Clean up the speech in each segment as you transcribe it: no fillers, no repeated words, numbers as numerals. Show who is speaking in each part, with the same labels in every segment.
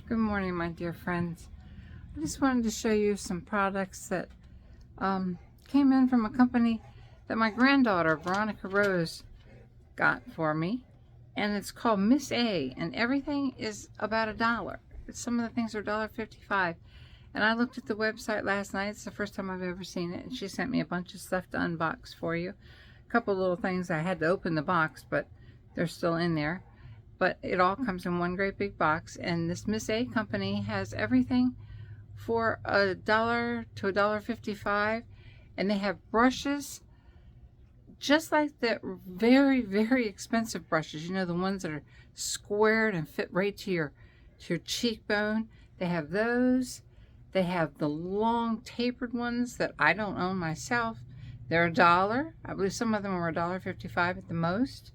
Speaker 1: Good morning, my dear friends. I just wanted to show you some products that came in from a company that my granddaughter, Veronica Rose, got for me. And it's called Miss A, and everything is about $1. Some of the things are $1.55. And I looked at the website last night. It's the first time I've ever seen it. And she sent me a bunch of stuff to unbox for you. A couple little things. I had to open the box, but they're still in there. But it all comes in one great big box, and this Miss A company has everything for $1 to $1.55, and they have brushes just like the very, very expensive brushes. You know, the ones that are squared and fit right to your cheekbone. They have those. They have the long tapered ones that I don't own myself. They're $1. I believe some of them are $1.55 at the most.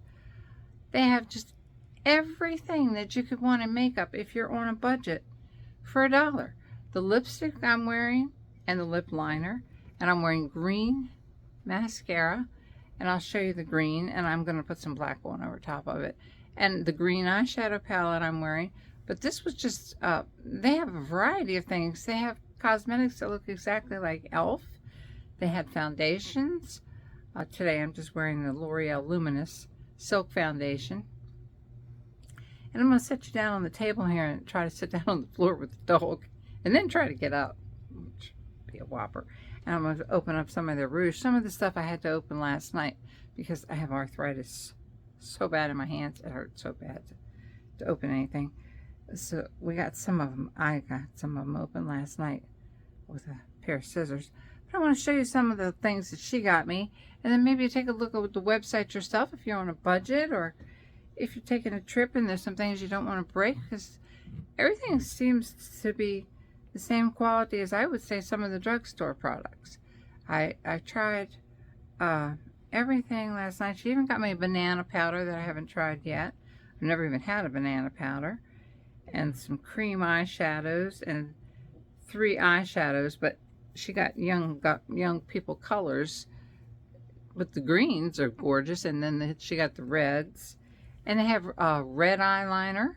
Speaker 1: They have just everything that you could want in makeup if you're on a budget for $1. The lipstick I'm wearing and the lip liner, and I'm wearing green mascara, and I'll show you the green, and I'm going to put some black on over top of it, and the green eyeshadow palette I'm wearing. But this was just they have a variety of things. They have cosmetics that look exactly like e.l.f. They had foundations. Today I'm just wearing the L'Oreal Luminous Silk Foundation. And I'm going to sit you down on the table here and try to sit down on the floor with the dog. And then try to get up. Which would be a whopper. And I'm going to open up some of the rouge. Some of the stuff I had to open last night because I have arthritis so bad in my hands. It hurts so bad to open anything. So we got some of them. I got some of them open last night with a pair of scissors. But I want to show you some of the things that she got me. And then maybe take a look at the website yourself if you're on a budget, or if you're taking a trip and there's some things you don't want to break, because everything seems to be the same quality as, I would say, some of the drugstore products. I tried everything last night. She even got me a banana powder that I haven't tried yet. I've never even had a banana powder. And some cream eyeshadows and 3 eyeshadows, but she got young people colors. But the greens are gorgeous, and then she got the reds. And they have red eyeliner,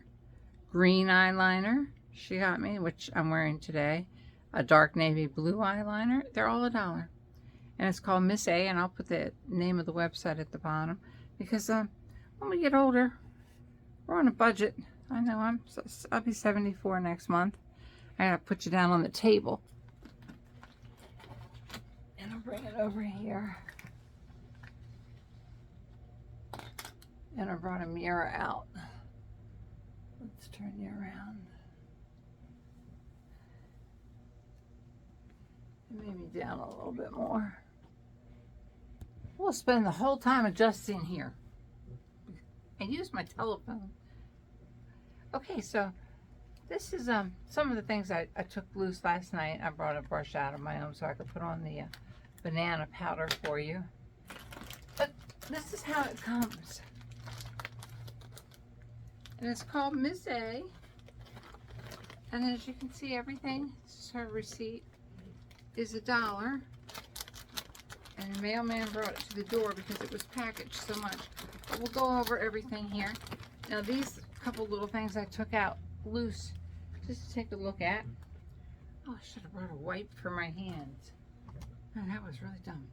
Speaker 1: green eyeliner, she got me, which I'm wearing today, a dark navy blue eyeliner. They're all $1. And it's called Miss A, and I'll put the name of the website at the bottom, because when we get older, we're on a budget. I know, I'll be 74 next month. I gotta put you down on the table. And I'll bring it over here. And I brought a mirror out. Let's turn you around. Maybe down a little bit more. We'll spend the whole time adjusting here. I use my telephone. Okay, so this is some of the things I took loose last night. I brought a brush out of my own so I could put on the banana powder for you. But this is how it comes. And it's called Miss A. And as you can see, everything, this is her receipt, is $1. And the mailman brought it to the door because it was packaged so much. But we'll go over everything here. Now these couple little things I took out loose just to take a look at. Oh, I should have brought a wipe for my hands. Oh, that was really dumb.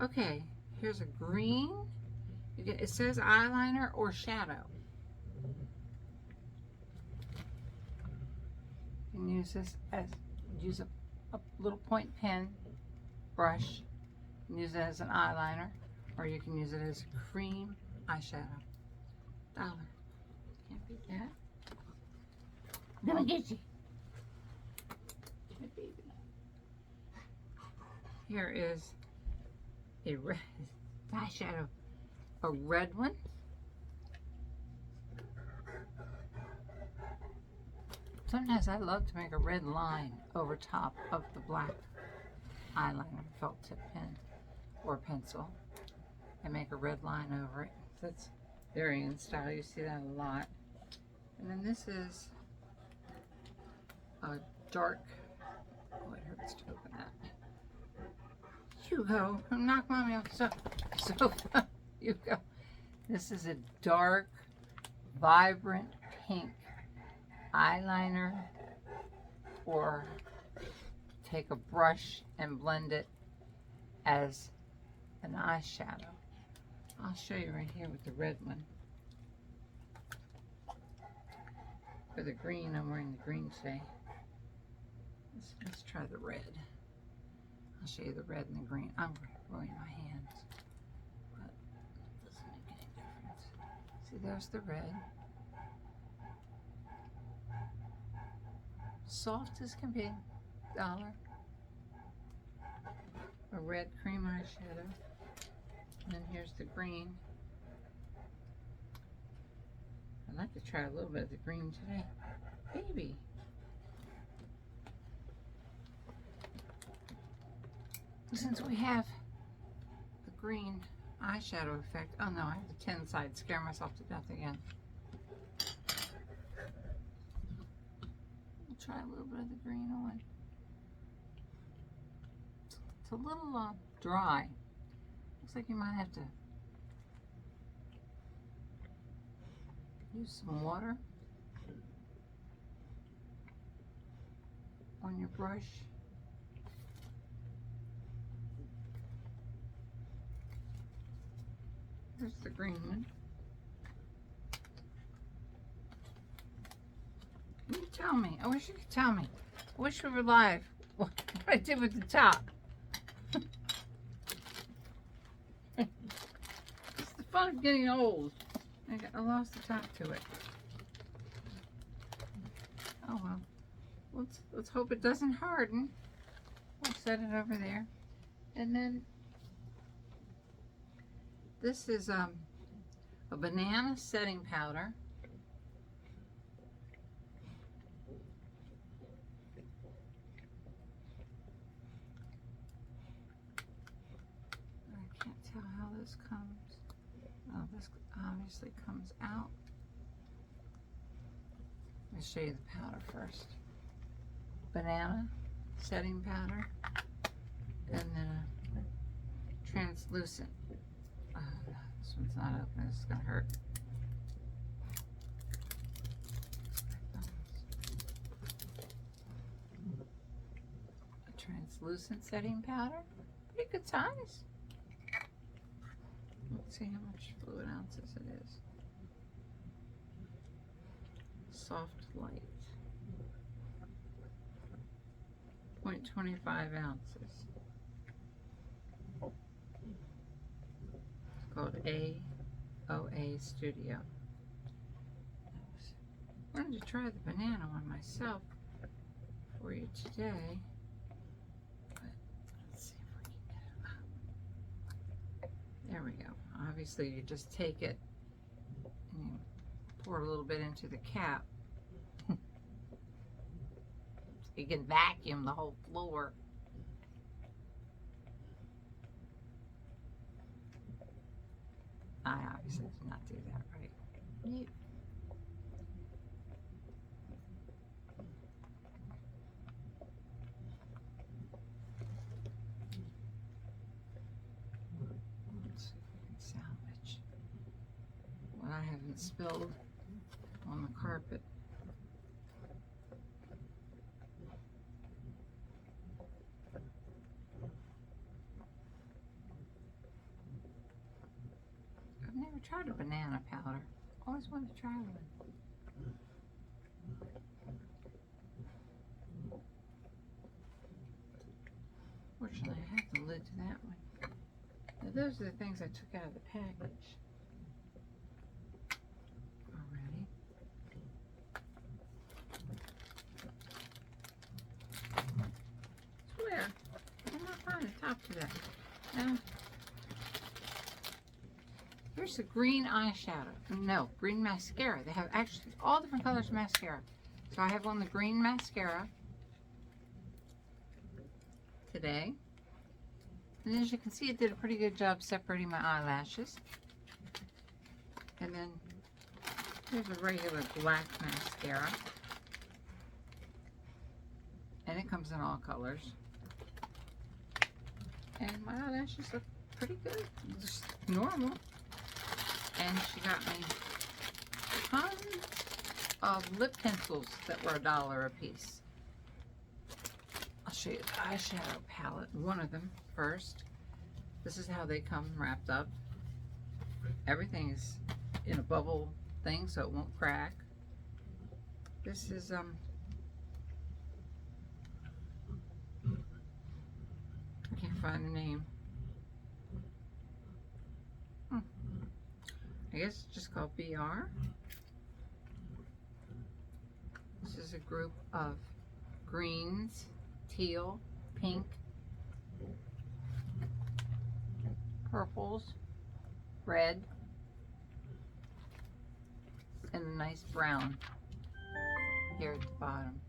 Speaker 1: Okay, here's a green. It says eyeliner or shadow. You can use this as, use a little point pen brush and use it as an eyeliner, or you can use it as a cream eyeshadow. $1. Can't beat that. Let me get you. My baby. Here is a red eyeshadow, a red one. Sometimes I love to make a red line over top of the black eyeliner felt tip pen or pencil and make a red line over it. That's very in style. You see that a lot. And then this is a dark, oh, it hurts to open that. You go. Knock mommy off the sofa. You go. This is a dark, vibrant pink eyeliner or take a brush and blend it as an eyeshadow. I'll show you right here with the red one. For the green, I'm wearing the green today. Let's try the red. I'll show you the red and the green. I'm ruining my hands, but it doesn't make any difference. See, there's the red. Soft as can be, $1. A red cream eyeshadow. And then here's the green. I'd like to try a little bit of the green today. Baby. Since we have the green eyeshadow effect. Oh no, I have the 10 side. Scare myself to death again. We'll try a little bit of the green on. It's a little dry. Looks like you might have to use some water on your brush. Here's the green one. Can you tell me? I wish you could tell me. I wish we were live. What I did with the top. It's the fun of getting old. I lost the top to it. Oh well. Let's hope it doesn't harden. We'll set it over there. And then this is a banana setting powder. I can't tell how this comes. Oh, this obviously comes out. Let me show you the powder first. Banana setting powder, and then a translucent. Oh, no, this one's not open. This is gonna hurt. A translucent setting powder. Pretty good size. Let's see how much fluid ounces it is. Soft light. 0.25 ounces. It's called AOA Studio. I wanted to try the banana one myself for you today. But let's see if we can get it out. There we go. Obviously, you just take it and you pour a little bit into the cap. You can vacuum the whole floor. I obviously did not do that right. Nope. Let's see if we can salvage what I haven't spilled on the carpet. I've never tried a banana powder. Always wanted to try one. Fortunately, I have the lid to that one. Now, those are the things I took out of the package already. I swear, I'm not finding the top to that. Now, here's the green eyeshadow. No, green mascara. They have actually all different colors of mascara. So I have on the green mascara today. And as you can see, it did a pretty good job separating my eyelashes. And then here's a regular black mascara. And it comes in all colors. And my eyelashes look pretty good. Just normal. And she got me tons of lip pencils that were $1 a piece. I'll show you the eyeshadow palette, one of them first. This is how they come wrapped up. Everything is in a bubble thing so it won't crack. This is I can't find the name. I guess it's just called BR. This is a group of greens, teal, pink, purples, red, and a nice brown here at the bottom.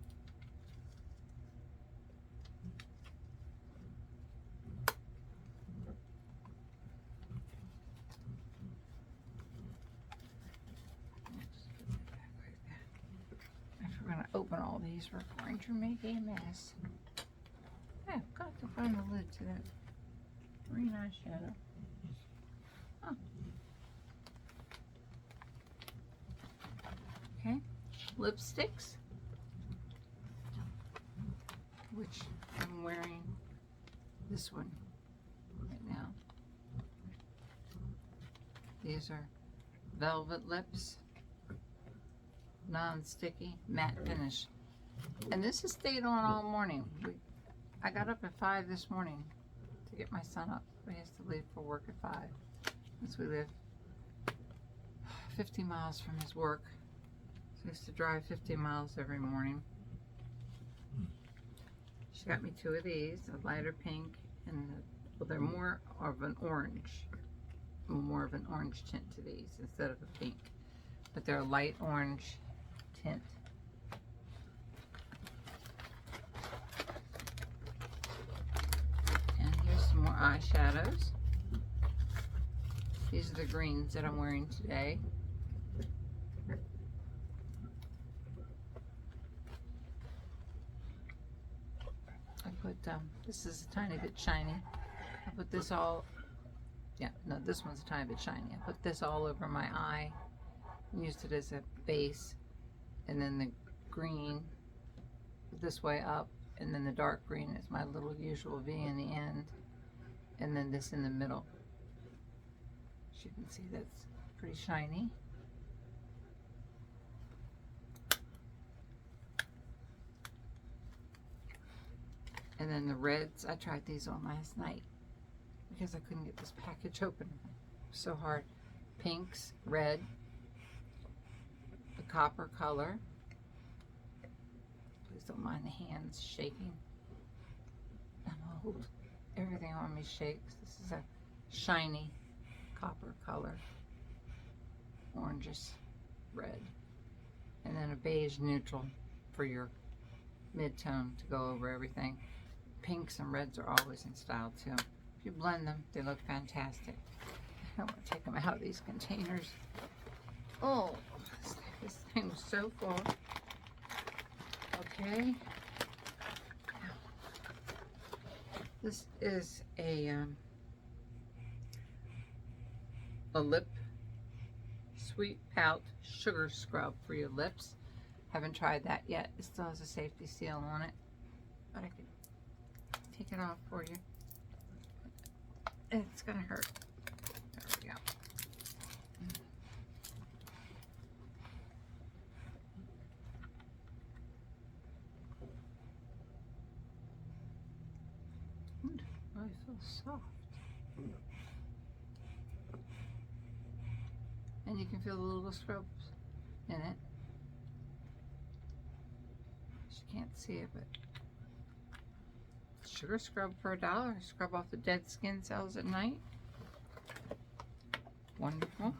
Speaker 1: If we're going to open all these, we're going to make a mess. I've got to find the lid to that green eyeshadow. Huh. Okay, lipsticks, which I'm wearing this one right now. These are velvet lips, non-sticky, matte finish. And this has stayed on all morning. I got up at 5 this morning to get my son up. He has to leave for work at 5. Since we live 50 miles from his work. So he has to drive 50 miles every morning. She got me 2 of these, a lighter pink and well, they're more of an orange. More of an orange tint to these instead of a pink. But they're a light orange tint. And here's some more eyeshadows. These are the greens that I'm wearing today. I put, this is a tiny bit shiny. I put this all, yeah, no, this one's a tiny bit shiny. I put this all over my eye. Used it as a base. And then the green this way up. And then the dark green is my little usual V in the end. And then this in the middle. As you can see, that's pretty shiny. And then the reds, I tried these on last night because I couldn't get this package open. So hard. Pinks, red, the copper color. Please don't mind the hands shaking. I'm old. Everything on me shakes. This is a shiny copper color. Oranges, red. And then a beige neutral for your mid-tone to go over everything. Pinks and reds are always in style too. If you blend them, they look fantastic. I want to take them out of these containers. Oh, this thing was so full. Okay. This is a lip sweet pout sugar scrub for your lips. Haven't tried that yet. It still has a safety seal on it, but I could take it off for you. It's gonna hurt. There we go. Really feels soft. And you can feel the little scrubs in it. You can't see it, but sugar scrub for $1. Scrub off the dead skin cells at night. Wonderful.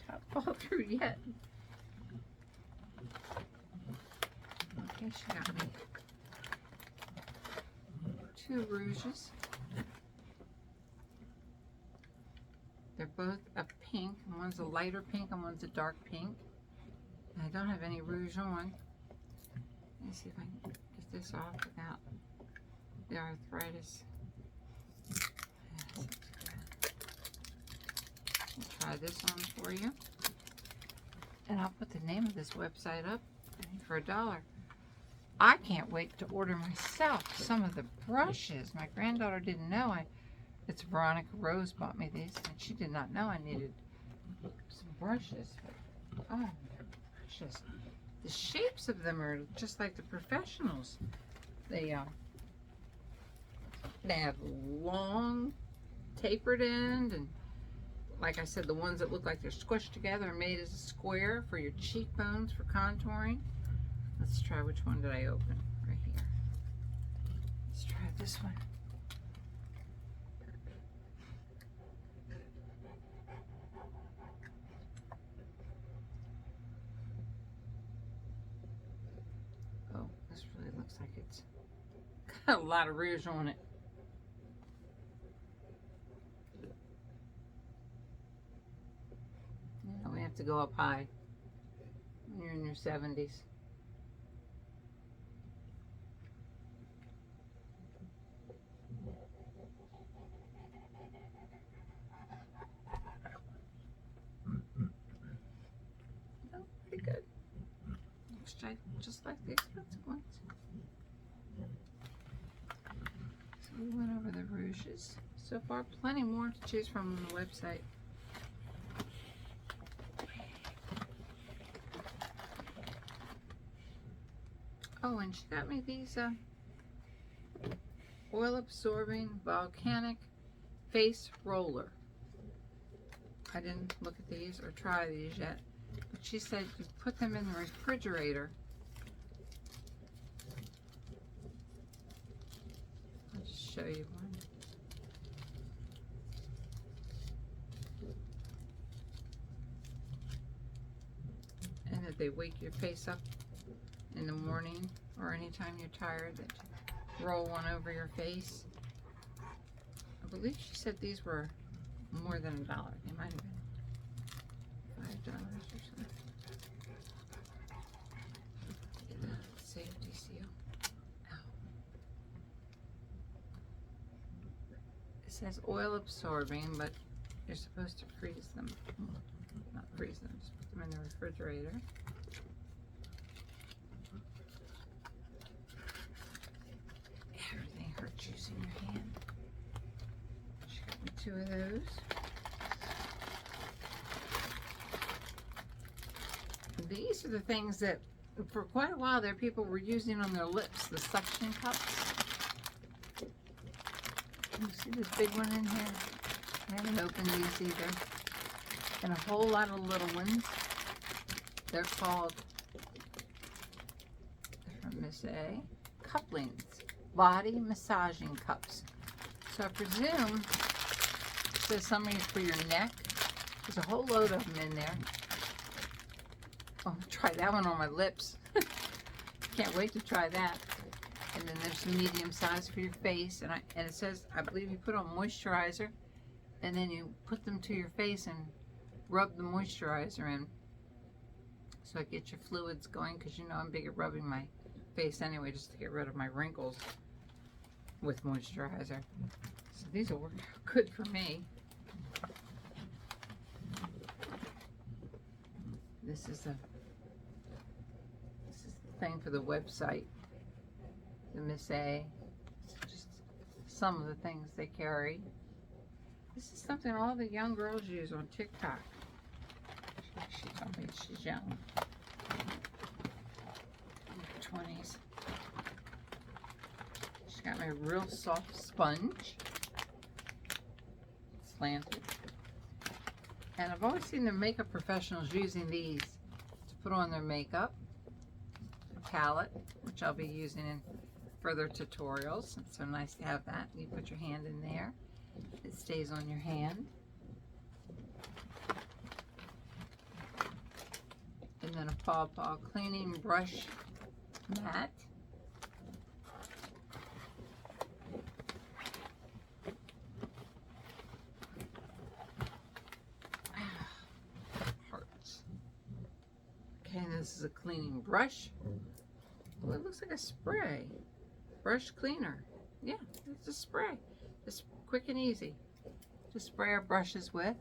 Speaker 1: Not fall through yet. Okay, she got me 2 rouges. They're both a pink. One's a lighter pink and one's a dark pink. And I don't have any rouge on. Let me see if I can get this off without the arthritis. I'll try this on for you. And I'll put the name of this website up for $1. I can't wait to order myself some of the brushes. My granddaughter didn't know. It's Veronica Rose bought me these, and she did not know I needed some brushes. But, oh, they're precious. The shapes of them are just like the professionals. They have long, tapered end, and like I said, the ones that look like they're squished together are made as a square for your cheekbones for contouring. Let's try, which one did I open? Right here. Let's try this one. Oh, this really looks like it's got a lot of rouge on it. Yeah, we have to go up high when you're in your 70s. Pretty good. Looks just like the expensive ones. So we went over the rouges. So far, plenty more to choose from on the website. Oh, and she got me these oil absorbing Volcanic face roller. I didn't look at these or try these yet. But she said you put them in the refrigerator. I'll just show you one. And that they wake your face up in the morning or anytime you're tired, that you roll one over your face. I believe she said these were more than $1. They might have been $5 or something. Safety seal. Ow. It says oil absorbing, but you're supposed to freeze them. Not freeze them, just put them in the refrigerator. Everything hurts using your hand. She got me 2 of those. These are the things that for quite a while there people were using on their lips, the suction cups. You see this big one in here? I haven't opened these either. And a whole lot of little ones. They're called, they're from Miss A, couplings, body massaging cups. So I presume there's some for your neck. There's a whole load of them in there. Oh, try that one on my lips. Can't wait to try that. And then there's some medium size for your face, and it says, I believe you put on moisturizer, and then you put them to your face and rub the moisturizer in, so it gets your fluids going. Because you know I'm big at rubbing my face anyway, just to get rid of my wrinkles with moisturizer. So these will work good for me. This is the thing for the website, the Miss A. Just some of the things they carry. This is something all the young girls use on TikTok. She told me she's young, 20s. She got me a real soft sponge, slanted. And I've always seen the makeup professionals using these to put on their makeup. A palette, which I'll be using in further tutorials. It's so nice to have that. You put your hand in there. It stays on your hand. And then a Paw Paw cleaning brush mat. Okay, this is a cleaning brush. Oh, it looks like a spray. Brush cleaner. Yeah, it's a spray. It's quick and easy to spray our brushes with.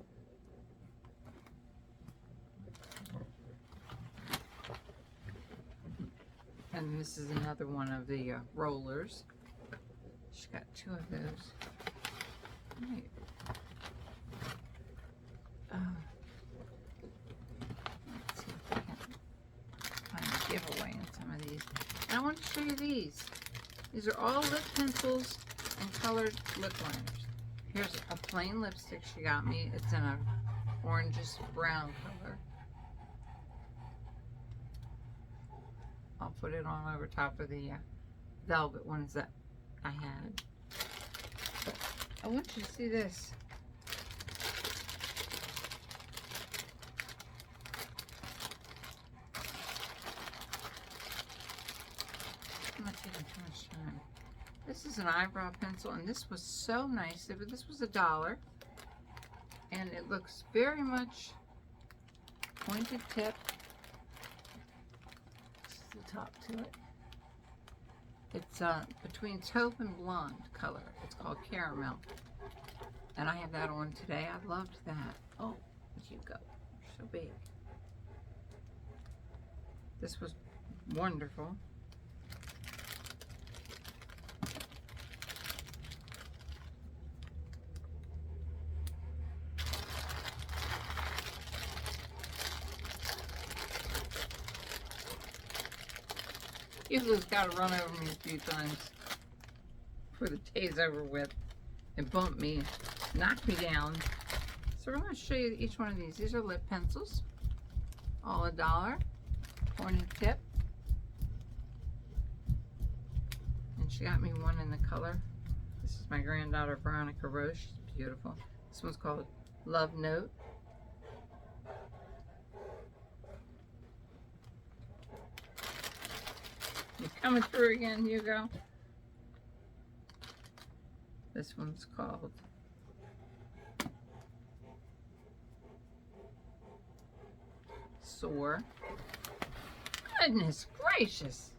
Speaker 1: And this is another one of the rollers. She got 2 of those. Right. Let's see if I can find a giveaway in some of these. And I want to show you these. These are all lip pencils and colored lip liners. Here's a plain lipstick she got me. It's in a orangish brown color. I'll put it on over top of the velvet ones that I had. But I want you to see this. I'm not taking too much time. This is an eyebrow pencil, and this was so nice. This was $1, and it looks very much pointed tip. This is the top to it. It's between taupe and blonde color. It's called Caramel, and I have that on today. I loved that. Oh, you go. You're so big. This was wonderful. Hugo's got to run over me a few times before the day's over with and bump me, knock me down. So we're going to show you each one of these. These are lip pencils, all $1, pointed tip. And she got me one in the color. This is my granddaughter Veronica Rose. She's beautiful. This one's called Love Note. You coming through again, Hugo? This one's called Soar. Goodness gracious.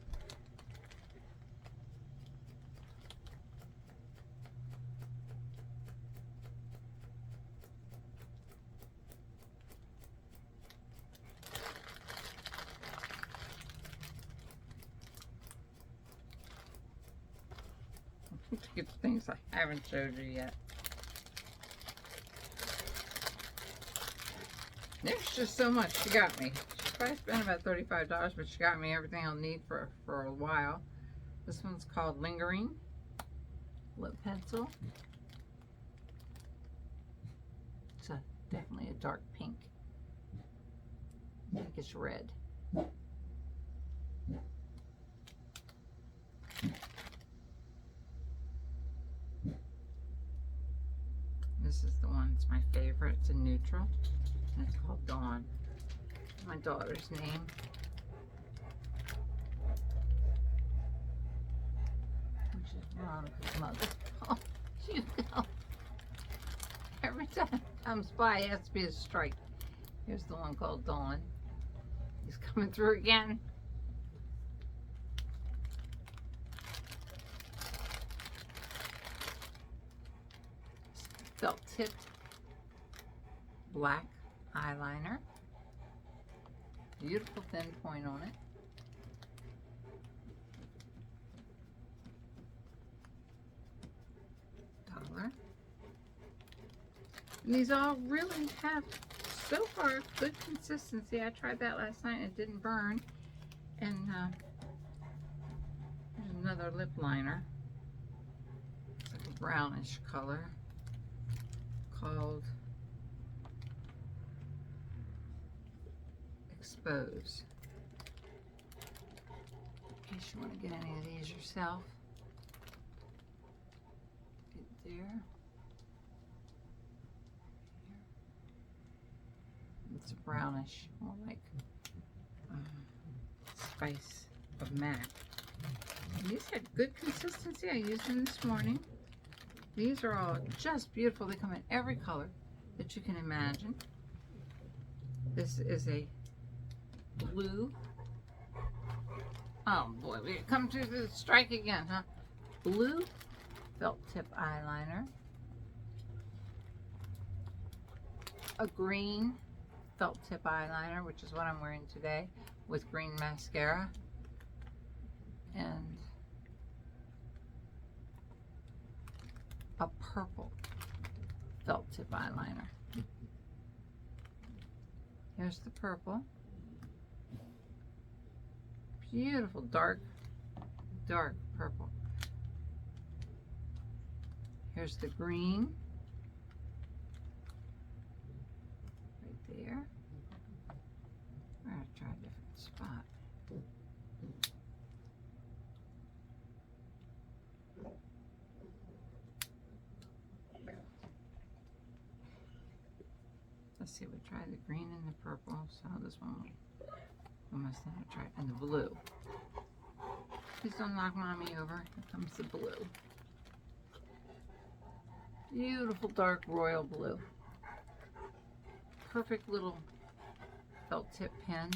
Speaker 1: Get the things I haven't showed you yet. There's just so much she got me. She probably spent about $35, but she got me everything I'll need for a while. This one's called Lingering Lip Pencil. It's definitely a dark pink. I think it's red. This is the one, it's my favorite. It's a neutral, and it's called Dawn. My daughter's name. Which is Veronica's mother. Oh, you know. Every time it comes by, it has to be a strike. Here's the one called Dawn. He's coming through again. Felt tipped black eyeliner. Beautiful thin point on it. $1. And these all really have, so far, good consistency. I tried that last night and it didn't burn. And there's another lip liner. It's like a brownish color, called Expose. In case you want to get any of these yourself. Get there. It's a brownish, more like spice of MAC. And these had good consistency. I used them this morning. These are all just beautiful. They come in every color that you can imagine. This is a blue. Oh boy, we come to the strike again, huh? Blue felt tip eyeliner. A green felt tip eyeliner, which is what I'm wearing today, with green mascara. and a purple felt tip eyeliner. Here's the purple. Beautiful dark purple. Here's the green. Right there. We're going to try a different spot. Let's see, we tried the green and the purple, so this one we must not try. And the blue. Please don't knock mommy over. Here comes the blue. Beautiful dark royal blue. Perfect little felt tip pen.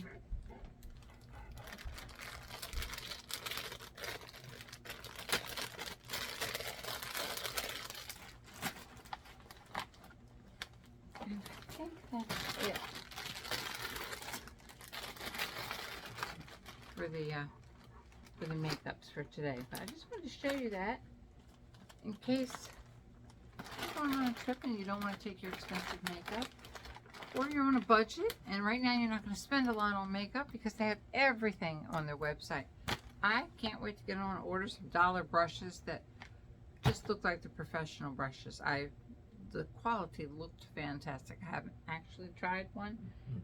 Speaker 1: And I think that's it for the makeups for today. But I just wanted to show you that in case you're going on a trip and you don't want to take your expensive makeup, or you're on a budget and right now you're not going to spend a lot on makeup because they have everything on their website. I can't wait to get on and order some dollar brushes that just look like the professional brushes. The quality looked fantastic. I haven't actually tried one,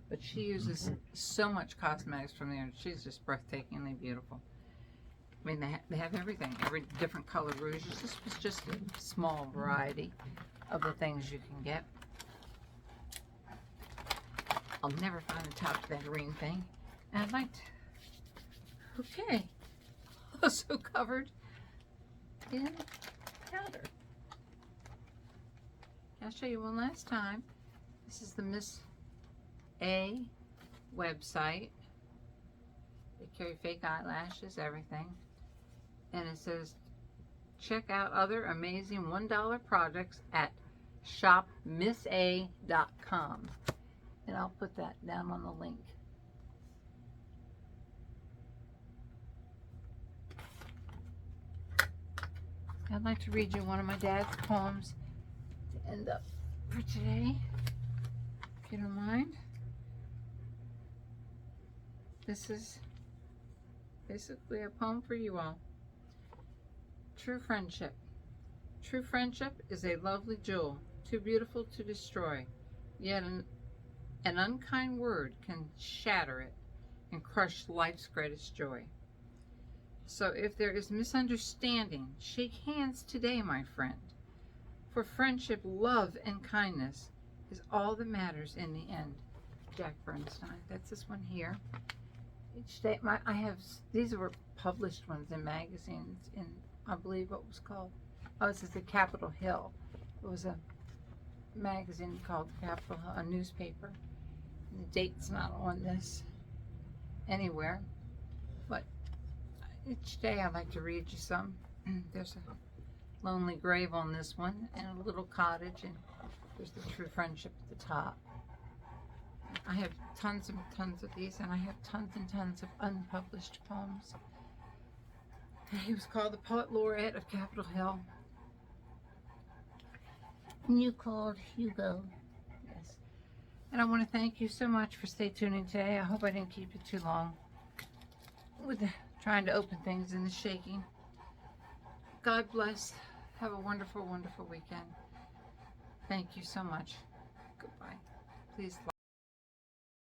Speaker 1: but she uses so much cosmetics from there. She's just breathtakingly beautiful. I mean, they have everything, every different color rouges. This was just a small variety of the things you can get. I'll never find the top of that green thing. And I'd like to, okay, also covered in powder. I'll show you one last time. This is the Miss A website. They carry fake eyelashes, everything. And it says, check out other amazing $1 products at shopmissa.com. And I'll put that down on the link. I'd like to read you one of my dad's poems to end up for today, if you don't mind. This is basically a poem for you all. True friendship. True friendship is a lovely jewel, too beautiful to destroy, yet an unkind word can shatter it and crush life's greatest joy. So if there is misunderstanding, shake hands today, my friend. For friendship, love, and kindness is all that matters in the end. Jack Bernstein. That's this one here. Each day, these were published ones in magazines in, I believe, what was called, this is the Capitol Hill. It was a magazine called Capitol Hill, a newspaper. And the date's not on this anywhere, but each day I like to read you some. There's a lonely grave on this one, and a little cottage, and there's the true friendship at the top. I have tons and tons of these, and I have tons and tons of unpublished poems. He was called the Poet Laureate of Capitol Hill. And you called Hugo. Yes. And I want to thank you so much for stay tuning today. I hope I didn't keep you too long with trying to open things and the shaking. God bless. Have a wonderful, wonderful weekend. Thank you so much. Goodbye. Please like.